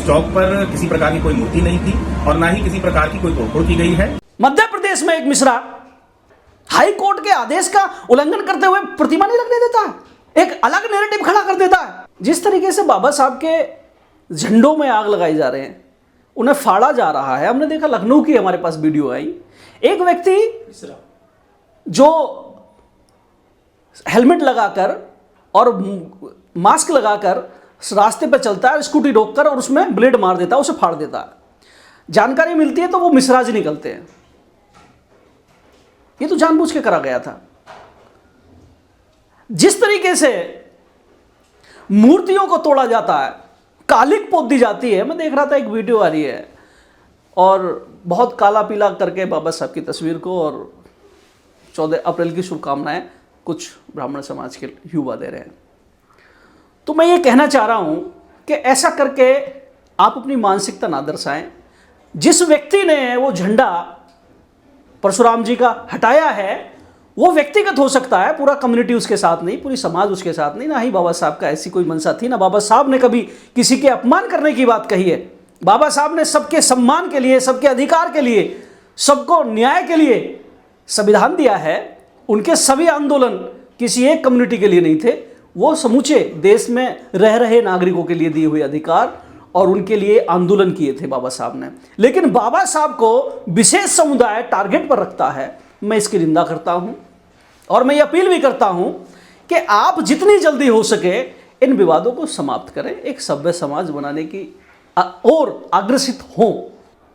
इस चौक पर किसी प्रकार की कोई मूर्ति नहीं थी और ना ही किसी प्रकार की कोई तोड़फोड़ की गई है। मध्य प्रदेश में एक मिश्रा हाई कोर्ट के आदेश का उल्लंघन करते हुए प्रतिमा नहीं लगने देता है, एक अलग नैरेटिव खड़ा कर देता है। जिस तरीके से बाबा साहब के झंडों में आग लगाई जा रहे हैं, उन्हें फाड़ा जा रहा है। हमने देखा लखनऊ की हमारे पास वीडियो आई, एक व्यक्ति जो हेलमेट लगाकर और मास्क लगाकर रास्ते पर चलता है, स्कूटी रोककर और उसमें ब्लेड मार देता है, उसे फाड़ देता है। जानकारी मिलती है तो वो मिश्रा जी निकलते हैं। ये तो जानबूझ के करा गया था। जिस तरीके से मूर्तियों को तोड़ा जाता है, कालिक पोत दी जाती है। मैं देख रहा था एक वीडियो आ रही है और बहुत काला पीला करके बाबा साहब की तस्वीर को और 14 अप्रैल की शुभकामनाएं कुछ ब्राह्मण समाज के युवा दे रहे हैं। तो मैं ये कहना चाह रहा हूं कि ऐसा करके आप अपनी मानसिकता ना दर्शाएं। जिस व्यक्ति ने वो झंडा परशुराम जी का हटाया है वो व्यक्तिगत हो सकता है, पूरा कम्युनिटी उसके साथ नहीं, पूरी समाज उसके साथ नहीं, ना ही बाबा साहब का ऐसी कोई मंशा थी, ना बाबा साहब ने कभी किसी के अपमान करने की बात कही है। बाबा साहब ने सबके सम्मान के लिए, सबके अधिकार के लिए, सबको न्याय के लिए संविधान दिया है। उनके सभी आंदोलन किसी एक कम्युनिटी के लिए नहीं थे, वो समूचे देश में रह रहे नागरिकों के लिए दिए हुए अधिकार और उनके लिए आंदोलन किए थे बाबा साहब ने। लेकिन बाबा साहब को विशेष समुदाय टारगेट पर रखता है, मैं इसकी निंदा करता हूं और मैं ये अपील भी करता हूं कि आप जितनी जल्दी हो सके इन विवादों को समाप्त करें, एक सभ्य समाज बनाने की और अग्रसित हों।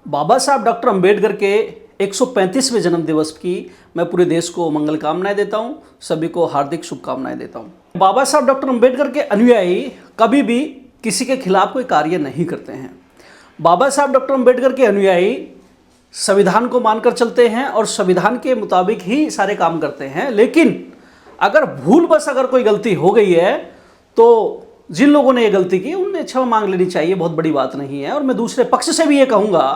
बाबा साहब डॉक्टर अंबेडकर के 135वें जन्म दिवस की मैं पूरे देश को मंगल कामनाएं देता हूं, सभी को हार्दिक शुभकामनाएं देता हूं। बाबा साहब डॉक्टर अंबेडकर के अनुयायी कभी भी किसी के खिलाफ कोई कार्य नहीं करते हैं। बाबा साहब डॉक्टर अंबेडकर के अनुयायी संविधान को मानकर चलते हैं और संविधान के मुताबिक ही सारे काम करते हैं। लेकिन अगर भूलवश अगर कोई गलती हो गई है तो जिन लोगों ने ये गलती की उन्हें क्षमा मांग लेनी चाहिए, बहुत बड़ी बात नहीं है। और मैं दूसरे पक्ष से भी ये कहूँगा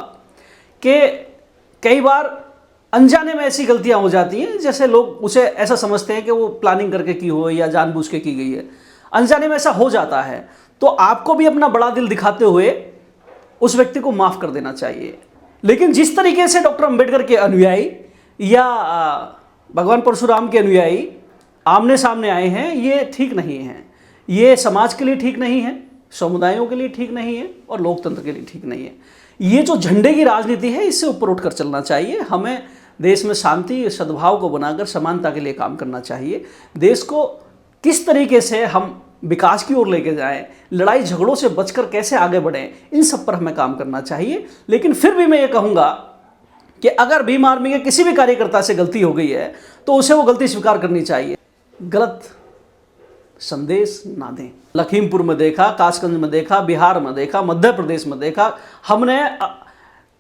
कि कई बार अनजाने में ऐसी गलतियां हो जाती हैं, जैसे लोग उसे ऐसा समझते हैं कि वो प्लानिंग करके की हो या जानबूझ के की गई है। अनजाने में ऐसा हो जाता है तो आपको भी अपना बड़ा दिल दिखाते हुए उस व्यक्ति को माफ़ कर देना चाहिए। लेकिन जिस तरीके से डॉक्टर अंबेडकर के अनुयायी या भगवान परशुराम के अनुयायी आमने सामने आए हैं, ये ठीक नहीं है। ये समाज के लिए ठीक नहीं है, समुदायों के लिए ठीक नहीं है और लोकतंत्र के लिए ठीक नहीं है। ये जो झंडे की राजनीति है इससे ऊपर उठकर चलना चाहिए। हमें देश में शांति सद्भाव को बनाकर समानता के लिए काम करना चाहिए। देश को किस तरीके से हम विकास की ओर लेके जाएं, लड़ाई झगड़ों से बचकर कैसे आगे बढ़ें, इन सब पर हमें काम करना चाहिए। लेकिन फिर भी मैं ये कहूँगा कि अगर भीम आर्मी के किसी भी कार्यकर्ता से गलती हो गई है तो उसे वो गलती स्वीकार करनी चाहिए, गलत संदेश ना दें। लखीमपुर में देखा, कासगंज में देखा, बिहार में देखा, मध्य प्रदेश में देखा, हमने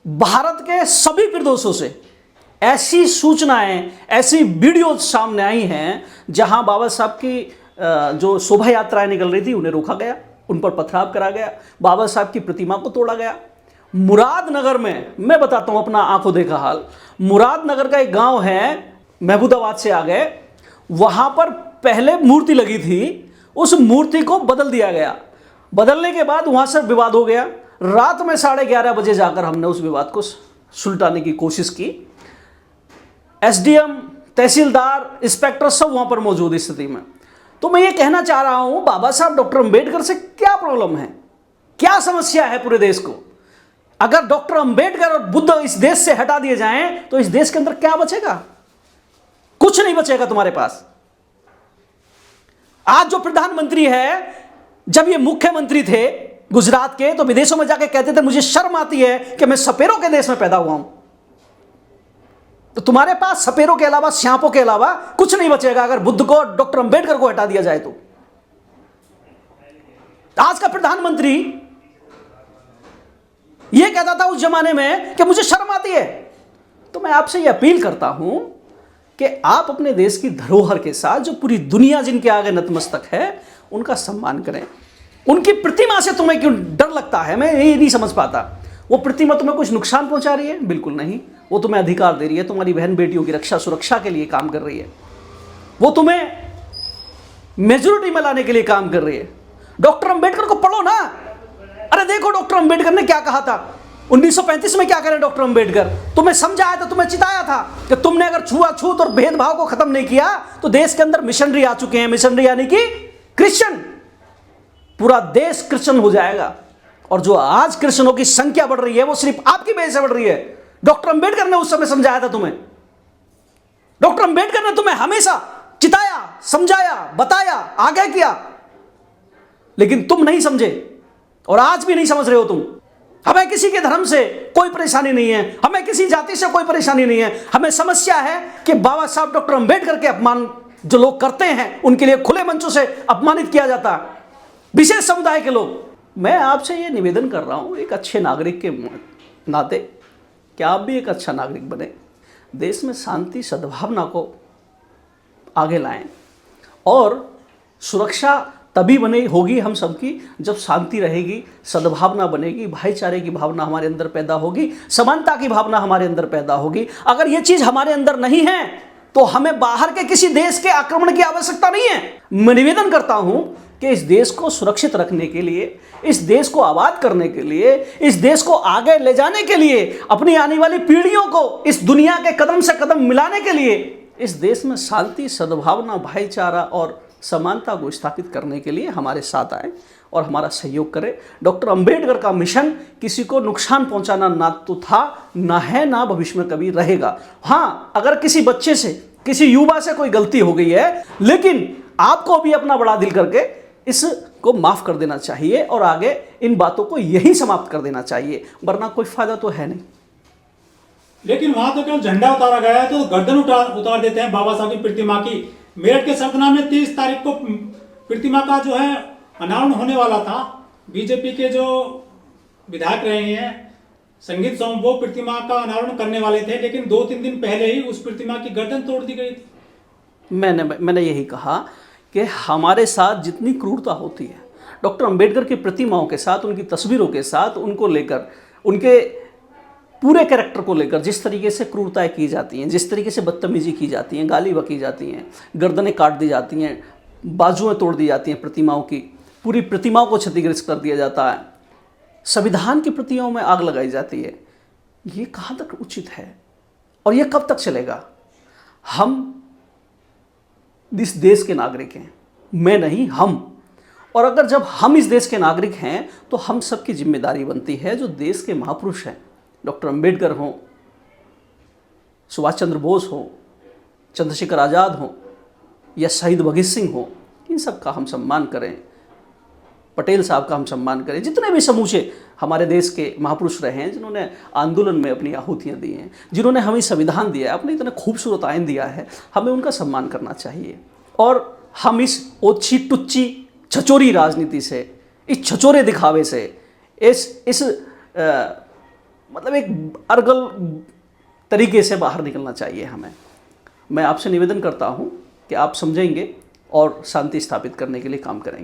भारत के सभी प्रदेशों से ऐसी सूचनाएं, ऐसी वीडियो सामने आई हैं जहां बाबा साहब की जो शोभा यात्राएं निकल रही थी उन्हें रोका गया, उन पर पथराव करा गया, बाबा साहब की प्रतिमा को तोड़ा गया। मुरादनगर में मैं बताता हूं अपना आंखों देखा हाल, मुरादनगर का एक गांव है, महमूदाबाद से आगे, वहां पर पहले मूर्ति लगी थी, उस मूर्ति को बदल दिया गया। बदलने के बाद वहां से विवाद हो गया। रात में 11:30 बजे जाकर हमने उस विवाद को सुलटाने की कोशिश की। एसडीएम, तहसीलदार, इंस्पेक्टर सब वहां पर मौजूद स्थिति में। तो मैं ये कहना चाह रहा हूं, बाबा साहब डॉक्टर अंबेडकर से क्या प्रॉब्लम है, क्या समस्या है पूरे देश को? अगर डॉक्टर अंबेडकर और बुद्ध इस देश से हटा दिए जाएं तो इस देश के अंदर क्या बचेगा? कुछ नहीं बचेगा तुम्हारे पास। आज जो प्रधानमंत्री है, जब ये मुख्यमंत्री थे गुजरात के, तो विदेशों में जाके कहते थे मुझे शर्म आती है कि मैं सपेरों के देश में पैदा हुआ हूं। तो तुम्हारे पास सपेरों के अलावा, श्यांपों के अलावा कुछ नहीं बचेगा अगर बुद्ध को, डॉक्टर अंबेडकर को हटा दिया जाए तो। आज का प्रधानमंत्री यह कहता था उस जमाने में कि मुझे शर्म आती है। तो मैं आपसे यह अपील करता हूं कि आप अपने देश की धरोहर के साथ, जो पूरी दुनिया जिनके आगे नतमस्तक है, उनका सम्मान करें। उनकी प्रतिमा से तुम्हें क्यों डर लगता है, मैं ये नहीं समझ पाता। वो प्रतिमा तुम्हें कुछ नुकसान पहुंचा रही है? बिल्कुल नहीं। वो तुम्हें अधिकार दे रही है, तुम्हारी बहन बेटियों की रक्षा सुरक्षा के लिए काम कर रही है, वो तुम्हें मेजोरिटी में लाने के लिए काम कर रही है। डॉक्टर अंबेडकर को पढ़ो ना, अरे देखो डॉक्टर अंबेडकर ने क्या कहा था, 1935 में क्या करे डॉक्टर अंबेडकर, तुम्हें समझाया था, तुम्हें चिताया था कि तुमने अगर छुआछूत और भेदभाव को खत्म नहीं किया तो देश के अंदर मिशनरी आ चुके हैं, मिशनरी यानी कि क्रिश्चियन, पूरा देश क्रिश्चियन हो जाएगा। और जो आज क्रिश्चियनों की संख्या बढ़ रही है वो सिर्फ आपकी वजह से बढ़ रही है। डॉक्टर अंबेडकर ने उस समय समझाया था तुम्हें, डॉक्टर अंबेडकर ने तुम्हें हमेशा चिताया, समझाया, बताया, आगे किया, लेकिन तुम नहीं समझे और आज भी नहीं समझ रहे हो तुम। हमें किसी के धर्म से कोई परेशानी नहीं है, हमें किसी जाति से कोई परेशानी नहीं है, हमें समस्या है कि बाबा साहब डॉक्टर अंबेडकर के अपमान जो लोग करते हैं उनके लिए खुले मंचों से अपमानित किया जाता, विशेष समुदाय के लोग। मैं आपसे ये निवेदन कर रहा हूँ एक अच्छे नागरिक के नाते कि आप भी एक अच्छा नागरिक बने, देश में शांति सद्भावना को आगे लाएं और सुरक्षा तभी बने होगी हम सबकी जब शांति रहेगी, सद्भावना बनेगी, भाईचारे की भावना हमारे अंदर पैदा होगी, समानता की भावना हमारे अंदर पैदा होगी। अगर ये चीज़ हमारे अंदर नहीं है तो हमें बाहर के किसी देश के आक्रमण की आवश्यकता नहीं है। मैं निवेदन करता हूं कि इस देश को सुरक्षित रखने के लिए, इस देश को आबाद करने के लिए, इस देश को आगे ले जाने के लिए, अपनी आने वाली पीढ़ियों को इस दुनिया के कदम से कदम मिलाने के लिए इस देश में शांति, सद्भावना, भाईचारा और समानता को स्थापित करने के लिए हमारे साथ आए और हमारा सहयोग करें। डॉक्टर अंबेडकर का मिशन किसी को नुकसान पहुंचाना ना तो था, ना है, ना भविष्य में कभी रहेगा। हाँ, अगर किसी बच्चे से, किसी युवा से कोई गलती हो गई है, लेकिन आपको भी अपना बड़ा दिल करके इसको माफ़ कर देना चाहिए और आगे इन बातों को यही समाप्त कर देना चाहिए, वरना कोई फायदा तो है नहीं। लेकिन वहां तो केवल झंडा उतारा गया है तो गर्दन उतार देते हैं बाबा साहब की प्रतिमा की। मेरठ के सतना में 30 तारीख को प्रतिमा का जो है अनावरण होने वाला था। बीजेपी के जो विधायक रहे हैं संगीत सोम, वो प्रतिमा का अनावरण करने वाले थे, लेकिन 2-3 दिन पहले ही उस प्रतिमा की गर्दन तोड़ दी गई थी। मैंने यही कहा कि हमारे साथ जितनी क्रूरता होती है डॉक्टर अंबेडकर की प्रतिमाओं के साथ, उनकी तस्वीरों के साथ, उनको लेकर, उनके पूरे कैरेक्टर को लेकर जिस तरीके से क्रूरताएं की जाती हैं, जिस तरीके से बदतमीजी की जाती हैं, गाली बकी जाती हैं, गर्दनें काट दी जाती हैं, बाजुएं तोड़ दी जाती हैं प्रतिमाओं की, पूरी प्रतिमाओं को क्षतिग्रस्त कर दिया जाता है, संविधान की प्रतिमाओं में आग लगाई जाती है, ये कहाँ तक उचित है और ये कब तक चलेगा? हम इस देश के नागरिक हैं, मैं नहीं, हम। और अगर जब हम इस देश के नागरिक हैं तो हम सबकी जिम्मेदारी बनती है, जो देश के महापुरुष हैं, डॉक्टर अंबेडकर हों, सुभाष चंद्र बोस हों, चंद्रशेखर आज़ाद हों या शहीद भगत सिंह हों, इन सब का हम सम्मान करें, पटेल साहब का हम सम्मान करें, जितने भी समूचे हमारे देश के महापुरुष रहे हैं, जिन्होंने आंदोलन में अपनी आहुतियाँ दी हैं, जिन्होंने हमें संविधान दिया है, अपने इतने खूबसूरत आइन दिया है, हमें उनका सम्मान करना चाहिए। और हम इस ओछी टुच्ची छचोरी राजनीति से, इस छचोरे दिखावे से, इस मतलब एक अर्गल तरीके से बाहर निकलना चाहिए हमें। मैं आपसे निवेदन करता हूँ कि आप समझेंगे और शांति स्थापित करने के लिए काम करेंगे।